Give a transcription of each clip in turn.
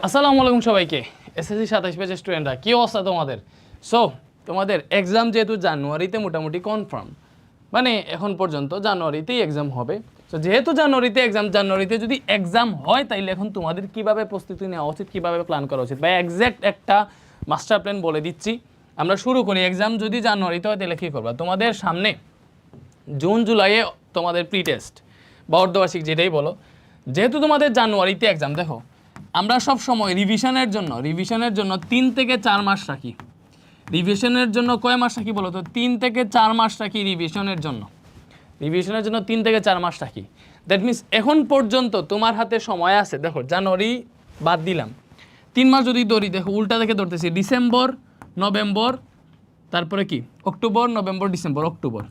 আসসালামু আলাইকুম সবাইকে। এসএসসি 27 ব্যাচের স্টুডেন্টরা কি অবস্থা তোমাদের? সো তোমাদের এক্সাম যেহেতু জানুয়ারিতে মোটামুটি কনফার্ম, মানে এখন পর্যন্ত জানুয়ারিতেই এক্সাম হবে। সো যেহেতু জানুয়ারিতে যদি এক্সাম হয় তাইলে এখন তোমাদের কিভাবে প্রস্তুতি নেওয়া উচিত, কিভাবে প্ল্যান করা উচিত বা এক্স্যাক্ট একটা মাস্টার প্ল্যান বলে দিচ্ছি। আমরা শুরু করি। এক্সাম যদি জানুয়ারিতে হয় তাহলে কী করবা? তোমাদের সামনে জুন জুলাইয়ে তোমাদের প্রি টেস্ট বা অর্ধবার্ষিক যেটাই বলো। যেহেতু তোমাদের জানুয়ারিতে এক্সাম, দেখো আমরা সব সময় রিভিশনের জন্য 3 থেকে 4 মাস রাখি। রিভিশনের জন্য কয় মাস রাখি বলো তো? 3 থেকে 4 মাস রাখি রিভিশনের জন্য 3 থেকে 4 মাস রাখি। দ্যাট মিনস এখন পর্যন্ত তোমার হাতে সময় আছে। দেখো জানুয়ারি বাদ দিলাম, 3 মাস যদি ধরি, দেখো উল্টা থেকে ধরতেছি, ডিসেম্বর, নভেম্বর, তারপরে কি অক্টোবর, নভেম্বর, ডিসেম্বর, অক্টোবর।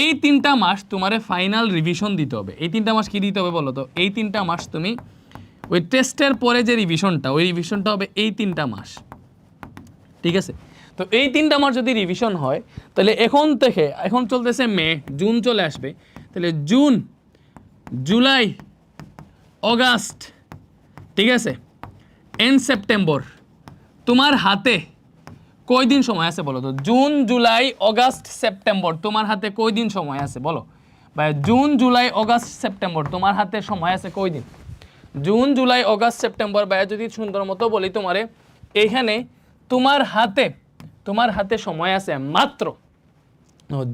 এই 3টা মাস তোমারে ফাইনাল রিভিশন দিতে হবে। এই 3টা মাস কী দিতে হবে বলো তো? এই 3টা মাস তুমি ওই টেস্টের পরে যে রিভিশনটা, ওই রিভিশনটা হবে এই 3টা মাস, ঠিক আছে? তো এই 3টা মাস যদি রিভিশন হয় তাহলে এখন চলতেছে মে, জুন চলে আসবে, তাহলে জুন, জুলাই, অগাস্ট, ঠিক আছে, এন্ড সেপ্টেম্বর, তোমার হাতে কয় দিন সময় আছে বলো তো? জুন, জুলাই, অগাস্ট, সেপ্টেম্বর, তোমার হাতে কয় দিন সময় আছে বলো ভাই? জুন, জুলাই, অগাস্ট, সেপ্টেম্বর, তোমার হাতে সময় আছে কয় দিন? জুন, জুলাই, অগাস্ট, সেপ্টেম্বর, ভাইয়া যদি সুন্দর মতো বলি তোমারে, এইখানে তোমার হাতে সময় আছে মাত্র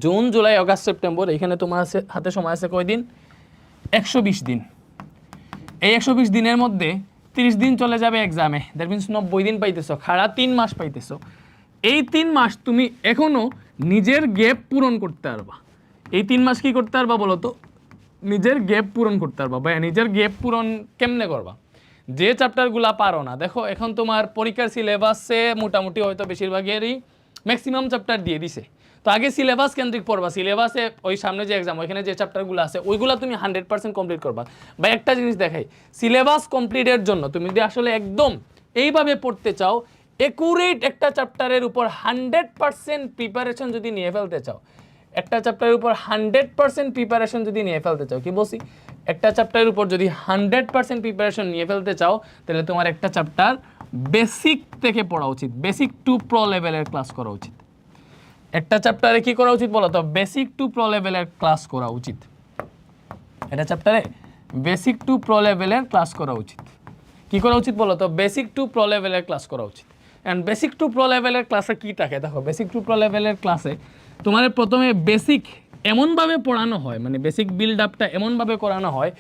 জুন, জুলাই, অগাস্ট, সেপ্টেম্বর, এইখানে তোমার হাতে সময় আছে কয় দিন? 120 দিন। এই 120 দিনের মধ্যে 30 দিন চলে যাবে এক্সামে। দ্যাট মিনস 90 দিন পাইতেছো, খাড়া 3 মাস পাইতেছো। এই 3 মাস তুমি এখনও নিজের গ্যাপ পূরণ করতে পারবা। এই 3 মাস কি করতে পারবা বলো তো? নিজের গ্যাপ পূরণ করতে পারবা। ভাই নিজের গ্যাপ পূরণ কেমনে করবা? যে চ্যাপ্টারগুলো পারো না, দেখো এখন তোমার পরীক্ষার সিলেবাসে মোটামুটি হয়তো বেশিরভাগেরই ম্যাক্সিমাম চ্যাপ্টার দিয়ে দিছে। তো আগে সিলেবাস কেন্দ্রিক পড়বা। সিলেবাসে ওই সামনে যে এক্সাম, ওইখানে যে চ্যাপ্টারগুলো আছে ওইগুলো তুমি 100% কমপ্লিট করবা। বা একটা জিনিস দেখাই, সিলেবাস কমপ্লিটের জন্য তুমি যদি আসলে একদম এইভাবে পড়তে চাও, একুরেট একটা চ্যাপ্টারের উপর 100% প্রিপারেশন যদি নিয়ে ফেলতে চাও, একটা চ্যাপ্টারের উপর 100% প্রিপারেশন যদি নিয়ে ফেলতে চাও, কি বলছি? একটা চ্যাপ্টারের উপর যদি 100% প্রিপারেশন নিয়ে ফেলতে চাও, তাহলে তোমার একটা চ্যাপ্টার বেসিক থেকে পড়া উচিত, বেসিক টু প্রো লেভেলের ক্লাস করা উচিত। একটা চ্যাপ্টারে কি করা উচিত বলো তো? বেসিক টু প্রো লেভেলের ক্লাস করা উচিত। এটা চ্যাপ্টারে বেসিক টু প্রো লেভেলের ক্লাস করা উচিত। কি করা উচিত বলো তো? বেসিক টু প্রো লেভেলের ক্লাস করা উচিত। অ্যান্ড বেসিক টু প্রো লেভেলের ক্লাসে কী থাকে দেখো, বেসিক টু প্রো লেভেলের ক্লাসে তোমার প্রথমে বেসিক এমনভাবে পড়ানো হয়, মানে বেসিক বিল্ড আপটা এমনভাবে করানো হয়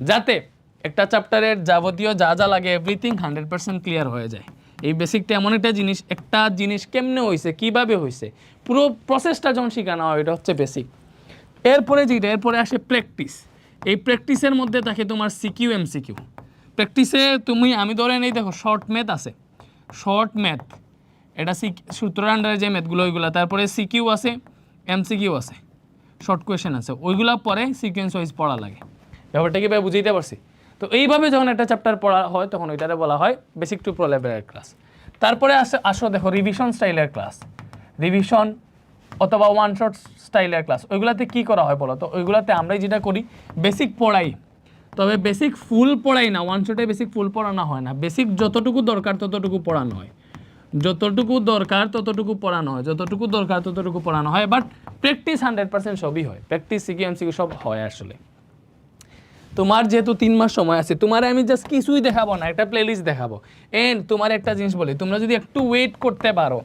যাতে একটা চ্যাপ্টারের যাবতীয় যা যা লাগে এভরিথিং 100% ক্লিয়ার হয়ে যায়। এই বেসিকটা এমন একটা জিনিস কেমনে হয়েছে, কীভাবে হয়েছে, পুরো প্রসেসটা যখন শেখানো হয়, এটা হচ্ছে বেসিক। এরপরে আসে প্র্যাকটিস। এই প্র্যাকটিসের মধ্যে থাকে তোমার সিকিউ, এমসিকিউ। প্র্যাকটিসে আমি ধরে নেই, দেখো শর্ট ম্যাথ আছে, শর্ট ম্যাথ, এটা সূত্রের আন্ডারে যে ম্যাথগুলো ওইগুলো, তারপরে সিকিউ আছে, এমসিকিউ আছে, শর্ট কোয়েশ্চেন আছে, ওইগুলো পরে সিকোয়েন্স ওয়াইজ পড়া লাগে। ব্যাপারটা কি ভাই বুঝাইতে পারছি? তো এইভাবে যখন একটা চ্যাপ্টার পড়া হয় তখন ওইটারে বলা হয় বেসিক টু প্রো লেভেলের ক্লাস। তারপরে আসো দেখো রিভিশন স্টাইলের ক্লাস, রিভিশন অথবা ওয়ান শট স্টাইলের ক্লাস। ওইগুলাতে কী করা হয় বলো তো? ওইগুলাতে আমরাই যেটা করি, বেসিক পড়াই, তবে বেসিক ফুল পড়াই না। ওয়ান শটে বেসিক ফুল পড়ানো হয় না। বেসিক যতটুকু দরকার ততটুকু পড়ানো হয়, যতটুকু দরকার ততটুকু পড়ানো হয়, বাট প্র্যাকটিস 100% সবই হয়। প্র্যাকটিস, সিকিউ, এমসিকিউ সব হয় আসলে। তোমার যেহেতু 3 মাস সময় আছে, তোমার আমি জাস্ট কিছুই দেখাবো না, একটা প্লেলিস্ট দেখাবো। এন্ড তোমার একটা জিনিস বলি, তোমরা যদি একটু ওয়েট করতে পারো,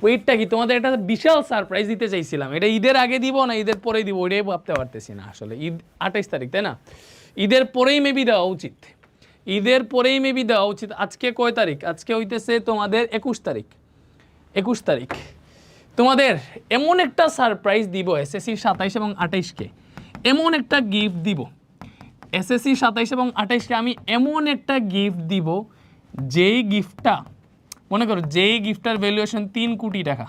ওয়েটটা কি, তোমাদের একটা বিশাল সারপ্রাইজ দিতে চাইছিলাম। এটা ঈদের আগে দিব না ঈদের পরেই দিব, ওইটাই ভাবতে পারতেছি না আসলে। ঈদ 28 তারিখ, তাই না? ঈদের পরেই মেবি দেওয়া উচিত। আজকে কয় তারিখ? আজকে হইতেছে তোমাদের 21 তারিখ। তোমাদের এমন একটা সারপ্রাইজ দিব এসএসসি 27 এবং 28-কে, এমন একটা গিফট দিব এসএসসি 27 এবং 28-কে। আমি এমন একটা গিফট দিব, যেই গিফটটা মনে করো, যেই গিফটটার ভ্যালুয়েশন 3 কোটি টাকা।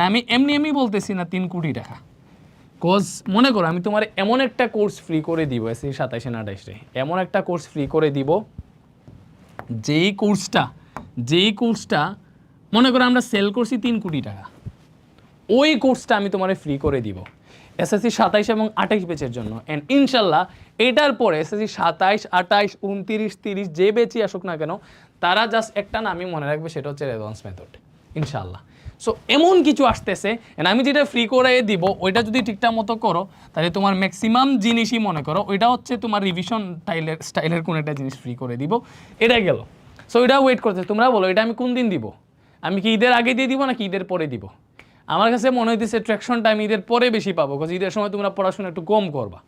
আমি এমনি বলতেছি না 3 কোটি টাকা, কোজ মনে করো আমি তোমার এমন একটা কোর্স ফ্রি করে দিব এসএসসি 27 না 28-এ, এমন একটা কোর্স ফ্রি করে দিব, যেই কোর্সটা মনে করো আমরা সেল করছি 3 কোটি টাকা, ওই কোর্সটা আমি তোমার ফ্রি করে দিব। এসএসসি 27 এবং 28 ব্যাচের জন্য। অ্যান্ড ইনশাল্লাহ এটার পরে এসএসসি 27, 28, 29, 30 যে ব্যাচই আসুক না কেন, তারা জাস্ট একটা নামই মনে রাখবে, সেটা হচ্ছে রেসপন্স মেথড ইনশাল্লাহ। সো এমন কিছু আসতেছে, অ্যান্ড আমি যেটা ফ্রি করে দিব ওইটা যদি ঠিকঠাক মতো করো, তাহলে তোমার ম্যাক্সিমাম জিনিসই মনে করো ওইটা হচ্ছে তোমার রিভিশন স্টাইলের কোন একটা জিনিস ফ্রি করে দিব, এটা গেল। সো এটা ওয়েট করতে, তোমরা বলো এটা আমি কোন দিন দিব? আমি কি ঈদের আগে দিয়ে দিব নাকি ঈদের পরে দিব? আমার কাছে মনে হইতেছে ট্র্যাকশনটা আমি ঈদের পরে বেশি পাবো, কারণ ঈদের সময় তোমরা পড়াশোনা একটু কম করবা,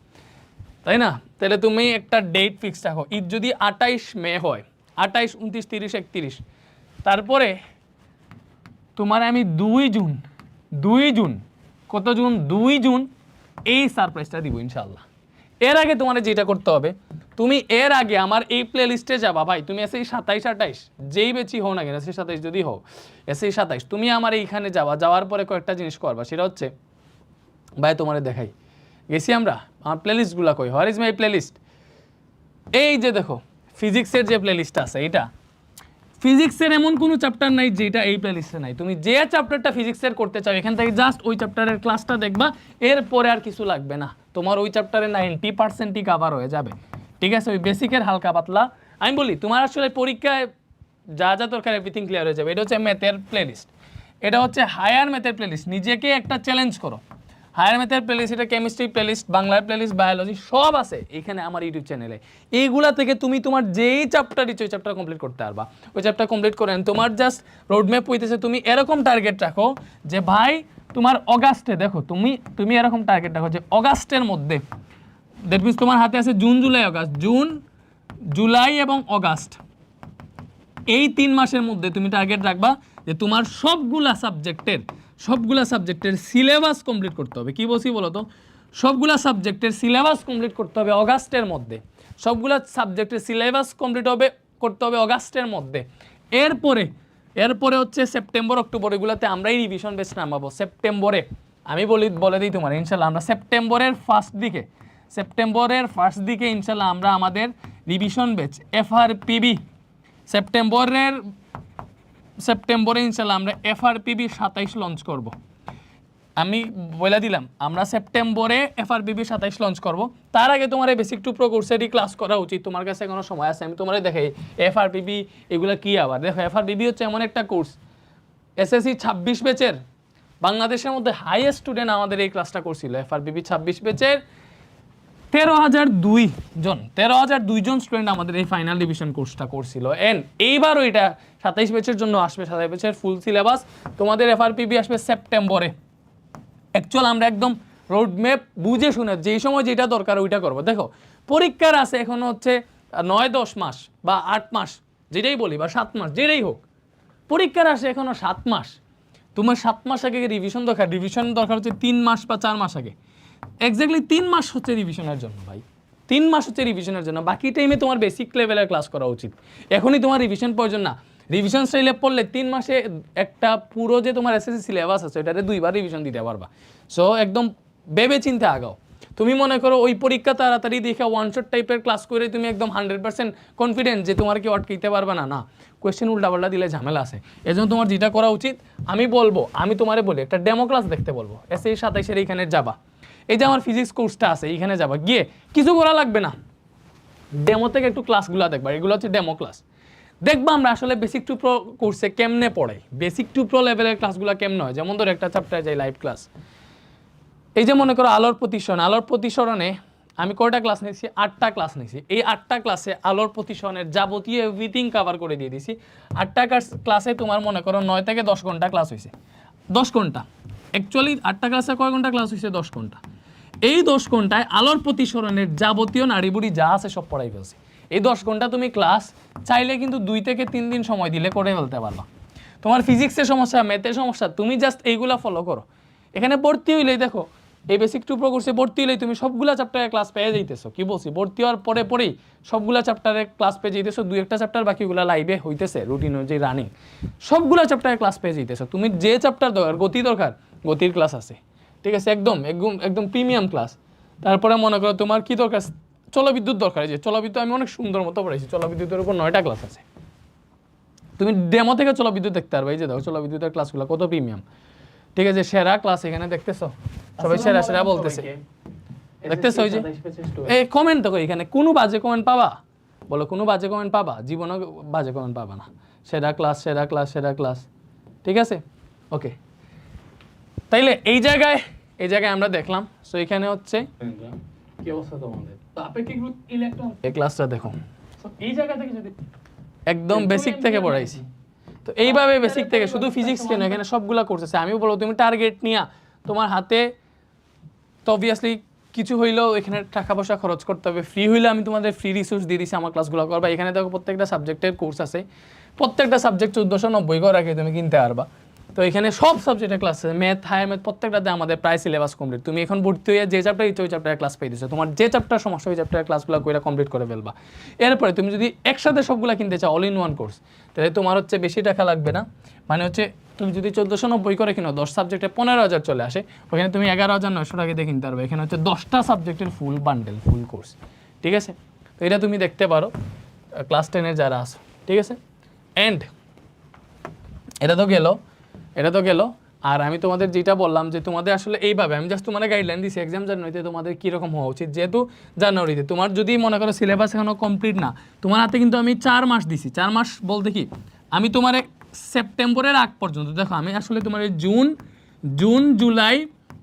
তাই না? তাহলে তুমি একটা ডেট ফিক্স রাখো, ঈদ যদি 28 মে হয়, 28, 29, 30, 31, তারপরে তোমার আমি 2 জুন কত জুন 2 জুন এই সারপ্রাইজটা দিব ইনশাল্লাহ। এর আগে তোমার যেটা করতে হবে, তুমি এর আগে আমার এই প্লে লিস্টে যাবা ভাই, তুমি এসে 27, 28 যেই বেচি হও না কেন, এসে 27 যদি হও, এসে 27 তুমি আমার এইখানে যাওয়ার পরে কয়েকটা জিনিস করবা, সেটা হচ্ছে ভাই তোমার দেখাই গেছি আমরা আমার প্লে লিস্টগুলো কই, where is my playlist? এই যে দেখো ফিজিক্সের যে প্লে লিস্ট আছে, এটা ফিজিক্সের এমন কোনো চ্যাপ্টার নাই যেটা এই প্লে লিস্টে নাই। তুমি যে চ্যাপ্টারটা ফিজিক্সের করতে চাও এখান থেকে জাস্ট ওই চ্যাপ্টারের ক্লাসটা দেখবা, এরপরে আর কিছু লাগবে না, তোমার ওই চ্যাপ্টারে 90%ই কাভার হয়ে যাবে। ঠিক আছে, ওই বেসিকের হালকা পাতলা আমি বলি, তোমার আসলে পরীক্ষায় যা যা দরকার এভরিথিং ক্লিয়ার হয়ে যাবে। এটা হচ্ছে ম্যাথের প্লে লিস্ট, এটা হচ্ছে হায়ার ম্যাথের প্লে লিস্ট। নিজেকে একটা চ্যালেঞ্জ করো, হায়ার ম্যাথের প্লেলিস্ট, এটা কেমিস্ট্রি প্লেলিস্ট, বাংলার প্লেলিস্ট, বায়োলজি সব আছে এখানে আমার ইউটিউব চ্যানেলে। এইগুলা থেকে তুমি তোমার যেই চ্যাপ্টার ইচ্ছে ওই চ্যাপ্টার কমপ্লিট করতে পারবা। ওই চ্যাপ্টার কমপ্লিট করেন, তোমার জাস্ট রোডম্যাপ হইতেছে তুমি এরকম টার্গেট রাখো যে ভাই তোমার অগাস্টে, দেখো তুমি এরকম টার্গেট রাখো যে অগাস্টের মধ্যে, দ্যাট মিনস তোমার হাতে আছে June, July, August, June, July এবং অগাস্ট, এই 3 মাসের মধ্যে তুমি টার্গেট রাখবা যে তোমার সবগুলা সাবজেক্টের সিলেবাস কমপ্লিট করতে হবে। কি বলছি বলো তো? সবগুলা সাবজেক্টের সিলেবাস কমপ্লিট করতে হবে অগাস্টের মধ্যে, সবগুলা সাবজেক্টের সিলেবাস করতে হবে অগাস্টের মধ্যে। এরপরে হচ্ছে সেপ্টেম্বর, অক্টোবর, এগুলোতে আমরাই রিভিশন বেস নামাবো সেপ্টেম্বরে। আমি বলে দিই তোমার, ইনশাল্লাহ আমরা সেপ্টেম্বরের ফার্স্ট দিকে ইনশাল্লাহ আমরা আমাদের রিভিশন বেচ এফআরপিবি সেপ্টেম্বরে ইনশাল্লাহ আমরা এফআরপিবি 27 লঞ্চ করব। আমি বলে দিলাম আমরা সেপ্টেম্বরে এফআরপিবি 27 লঞ্চ করব। তার আগে তোমার এই বেসিক টু প্রো কোর্সেরই ক্লাস করা উচিত, তোমার কাছে এখনো সময় আছে। আমি তোমার দেখাই এফআরপিবি এগুলো কি। আবার দেখো এফআরপিবি হচ্ছে এমন একটা কোর্স, এসএসসি 26 ব্যাচের বাংলাদেশের মধ্যে হাইয়েস্ট স্টুডেন্ট আমাদের এই ক্লাসটা করছিল। এফআরপিবি 26 ব্যাচের 13,002 জন স্টুডেন্ট আমাদের এই ফাইনাল ডিভিশন কোর্সটা করছিল। এন্ড এইবারও এটা 27 ব্যাচের জন্য আসবে, 27 ব্যাচের ফুল সিলেবাস তোমাদের এফআরপিবি আসবে সেপ্টেম্বরে। অ্যাকচুয়াল আমরা একদম রোডম্যাপ বুঝে শুনে যেই সময় যেটা দরকার ওইটা করবো। দেখো পরীক্ষার আছে এখনো হচ্ছে 9-10 মাস বা 8 মাস যেটাই বলি, বা 7 মাস যেটাই হোক, পরীক্ষার আসে এখনো 7 মাস। তোমার 7 মাস আগে রিভিশন দরকার হচ্ছে 3 মাস বা 4 মাস আগে। এক্স্যাক্টলি 3 মাস হচ্ছে রিভিশনের জন্য ভাই, 3 মাস হচ্ছে রিভিশনের জন্য। বাকি টাইমে তোমার বেসিক লেভেলের ক্লাস করা উচিত। এখনই তোমার রিভিশন প্রয়োজন না। রিভিশন স্টাইলে পড়লে 3 মাসে একটা পুরো যে তোমার এসএসসি সিলেবাস আছে ওটাতে 2বার রিভিশন দিতে পারবা। সো একদম ভেবে চিন্তে আগাও। তুমি মনে করো ওই পরীক্ষা তাড়াতাড়ি দেখে ওয়ান শট টাইপের ক্লাস করে তুমি একদম 100% কনফিডেন্ট যে তোমার কি আটকাইতে পারবে না, না, কোয়েশ্চেন উল্টাপাল্টা দিলে ঝামেলা আছে। এজন্য তোমার যেটা করা উচিত আমি তোমারে বলি একটা ডেমো ক্লাস দেখতে বলবো। এসএসসি 27-এর এইখানে যাবা, এই যে আমার ফিজিক্স কোর্সটা আছে এইখানে যাবা, গিয়ে কিছু করা লাগবে না, ডেমো থেকে একটু ক্লাসগুলো দেখবা। এগুলো হচ্ছে ডেমো ক্লাস। দেখবা আমরা আসলে বেসিক টু প্রো কোর্সে কেমনে পড়াই, বেসিক টু প্রো লেভেলের ক্লাসগুলো কেমনে হয়। যেমন ধরো একটা চ্যাপ্টারে যাই লাইভ ক্লাস, এই যে মনে করো আলোর প্রতিসরণে আমি কয়টা ক্লাস নিয়েছি? 8টা ক্লাস নিয়েছি। এই 8টা ক্লাসে আলোর প্রতিসরণের যাবতীয় এভরিথিং কভার করে দিয়ে দিয়েছি। 8টা ক্লাসে তোমার মনে করো 9 থেকে 10 ঘন্টা ক্লাস হয়েছে। 10 ঘন্টা অ্যাকচুয়ালি 8টা ক্লাসে কয় ঘন্টা ক্লাস হয়েছে? 10 ঘন্টা। এই 10 ঘন্টায় আলোর প্রতিসরণের যাবতীয় নাড়িবুড়ি যা আছে সব পড়াই ফেলছি। এই 10 ঘন্টা তুমি ক্লাস চাইলে কিন্তু 2 থেকে 3 দিন সময় দিলে করে ফেলতে পারবা। তোমার ফিজিক্সের সমস্যা, ম্যাথের সমস্যা, তুমি জাস্ট এইগুলা ফলো করো। এখানে ভর্তি হইলেই দেখো এই বেসিক টু প্রো কোর্সে ভর্তি হইলেই তুমি সবগুলা চ্যাপ্টারে ক্লাস পেয়ে যাইতেছো। কি বলছি, ভর্তি হওয়ার পরেই সবগুলা চ্যাপ্টারে ক্লাস পেয়ে যাইতেছো। 2-1টা চ্যাপ্টার বাকিগুলা লাইভে হইতেছে, রুটিন অনুযায়ী রানিং, সবগুলা চ্যাপ্টারে ক্লাস পেয়ে যাইতেছো। তুমি যে চ্যাপ্টার দরকার, গতির ক্লাস আছে, ঠিক আছে, একদম প্রিমিয়াম ক্লাস। তারপরে মনে করো তোমার কি দরকার, চলবিদ্যুৎ দরকার। যে চলবিদ্যুৎ আমি অনেক সুন্দর মতো পড়াইছি, চলবিদ্যুতের উপর 9টা ক্লাস আছে। তুমি ডেমো থেকে চলবিদ্যুৎ দেখতে পারবে। এই যে দেখো চলবিদ্যুতের ক্লাসগুলো কত প্রিমিয়াম, ঠিক আছে, সেরা ক্লাস এখানে দেখতেছো, সবাই সেরা সেরা বলতেছে, দেখতেছো? ওই যে এই কমেন্ট দেখো, এখানে কোনো বাজে কমেন্ট পাবা? বলো কোনো বাজে কমেন্ট পাবা? জীবনও বাজে কমেন্ট পাবা না। সেরা ক্লাস, সেরা ক্লাস, সেরা ক্লাস, ঠিক আছে? ওকে, তাইলে এই জায়গায় আমরা দেখলাম। সো এখানে হচ্ছে কি অবস্থা তোমাদের? তো আপেক্ষিক ইলেকট্রন এই ক্লাসটা দেখো, সো এই জায়গা থেকে যদি একদম বেসিক থেকে পড়াইছি, তো এইভাবে বেসিক থেকে শুধু ফিজিক্স কেন, এখানে সবগুলা কোর্স আছে। আমি বলবো তুমি টার্গেট নিয়া তোমার হাতে, তো অবভিয়াসলি কিছু হইলেও এখানে টাকা পয়সা খরচ করতে হবে। ফ্রি হইলে আমি তোমাদের ফ্রি রিসোর্স দিয়ে দিচ্ছি, আমার ক্লাসগুলো করবা। এখানে দেখো প্রত্যেকটা সাবজেক্টের কোর্স আছে, প্রত্যেকটা সাবজেক্ট 1490 করে রাখে তুমি কিনতে পারবা। তো এখানে সব সাবজেক্টের ক্লাস আছে, ম্যাথ, হায়ার ম্যাথ, প্রত্যেকটাতে আমাদের প্রায় সিলেবাস কমপ্লিট। তুমি এখন ভর্তি হয়ে যে চ্যাপ্টার ইচ্ছে ওই চ্যাপ্টারের ক্লাস পেয়ে দিচ্ছ, তোমার যে চ্যাপ্টার সমস্যা ওই চ্যাপ্টারের ক্লাসগুলো কইরা কমপ্লিট করে ফেলবা। এরপরে তুমি যদি একসাথে সবগুলো কিনতে চাও অল ইন ওয়ান কোর্স, তাহলে তোমার হচ্ছে বেশি টাকা লাগবে না। মানে হচ্ছে তুমি যদি 1490 করে কিনো, 10 সাবজেক্টে 15,000 চলে আসে, ওখানে তুমি 11,900 টাকা দিয়ে কিনতে পারবে। এখানে হচ্ছে 10টা সাবজেক্টের ফুল বান্ডেল, ফুল কোর্স, ঠিক আছে? তো এটা তুমি দেখতে পারো ক্লাস 10-এর যারা আসো, ঠিক আছে? অ্যান্ড এটা তো গেল। আর আমি তোমাদের যেটা বললাম যে তোমাদের আসলে এইভাবে আমি জাস্ট তোমাদের গাইডলাইন দিচ্ছি, এক্সাম জানুয়ারিতে তোমাদের কীরকম হওয়া উচিত। যেহেতু জানুয়ারিতে তোমার যদি মনে করো সিলেবাস এখনও কমপ্লিট না, তোমার হাতে কিন্তু আমি 4 মাস দিছি। 4 মাস বলতে কি, আমি তোমার সেপ্টেম্বরের আগ পর্যন্ত দেখো, আমি আসলে তোমার জুন, জুলাই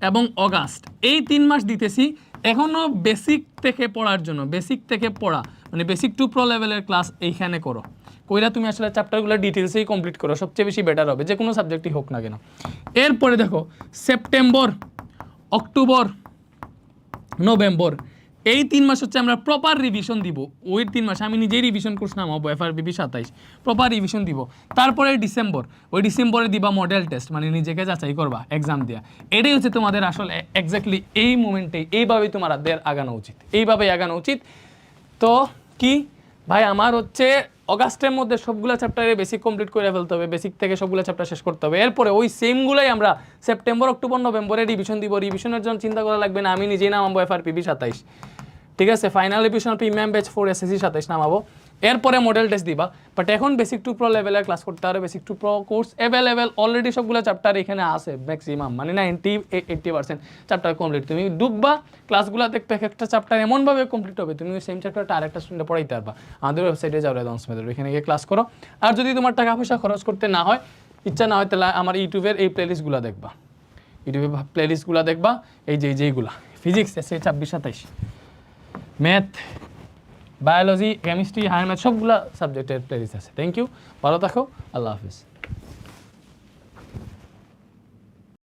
এবং অগাস্ট এই 3 মাস দিতেছি এখনও বেসিক থেকে পড়ার জন্য। বেসিক থেকে পড়া মানে বেসিক টু প্রো লেভেলের ক্লাস এইখানে করো, কইরা তুমি আসলে চ্যাপ্টারগুলো ডিটেলসেই কমপ্লিট করো, সবচেয়ে বেশি বেটার হবে, যে কোনো সাবজেক্টই হোক না কেন। এরপরে দেখো সেপ্টেম্বর, অক্টোবর, নভেম্বর এই 3 মাস হচ্ছে আমরা প্রপার রিভিশন দিব। ওই 3 মাস আমি নিজেই রিভিশন কোর্স নামাবো, FRBB 27 প্রপার রিভিশন দিব। তারপরে ডিসেম্বরে দিবা মডেল টেস্ট, মানে নিজেকে যাচাই করবা এক্সাম দেওয়া। এটাই হচ্ছে তোমাদের আসলে এক্স্যাক্টলি এই মোমেন্টেই এইভাবেই তোমাদের আগানো উচিত। তো কি ভাই, আমার হচ্ছে অগাস্টের মধ্যে সবগুলো চ্যাপ্টারে বেসিক কমপ্লিট করে ফেলতে হবে, বেসিক থেকে সবগুলো চ্যাপ্টার শেষ করতে হবে। এরপরে ওই সেমগুলোই আমরা সেপ্টেম্বর, অক্টোবর, নভেম্বরে রিভিশন দিব। রিভিশনের জন্য চিন্তা করা লাগবে না, আমি নিজেই নামাবো FRPB 27, ঠিক আছে? Final revision premium batch 4 SSC 27 নামাবো। এরপরে মডেল টেস্ট দিবা। বাট এখন বেসিক টু প্রো লেভেলের ক্লাস করতে হবে। Basic to pro course available already, সবগুলো চ্যাপ্টার এখানে আছে ম্যাক্সিমাম, মানে 90-80% চ্যাপ্টার কমপ্লিট। তুমি ডুববা ক্লাসগুলো দেখবে, একটা চ্যাপ্টার এমনভাবে কমপ্লিট হবে তুমি সেম চ্যাপ্টারটা আরেকটা স্টুডেন্টে পড়াইতে পারবা। আমাদের ওয়েবসাইটে যাও রেদন্স মেথড, এখানে গিয়ে ক্লাস করো। আর যদি তোমার টাকা পয়সা খরচ করতে না হয়, ইচ্ছা না হয়, তাহলে আমার ইউটিউবের এই প্লেলিস্টগুলো দেখবা, এই যেইগুলা ফিজিক্স এসে 26-27, math, biology, chemistry, higher math, সবগুলা সাবজেক্টের প্লেলিস্ট আছে। থ্যাংক ইউ, ভালো থাকো, আল্লাহ হাফিজ।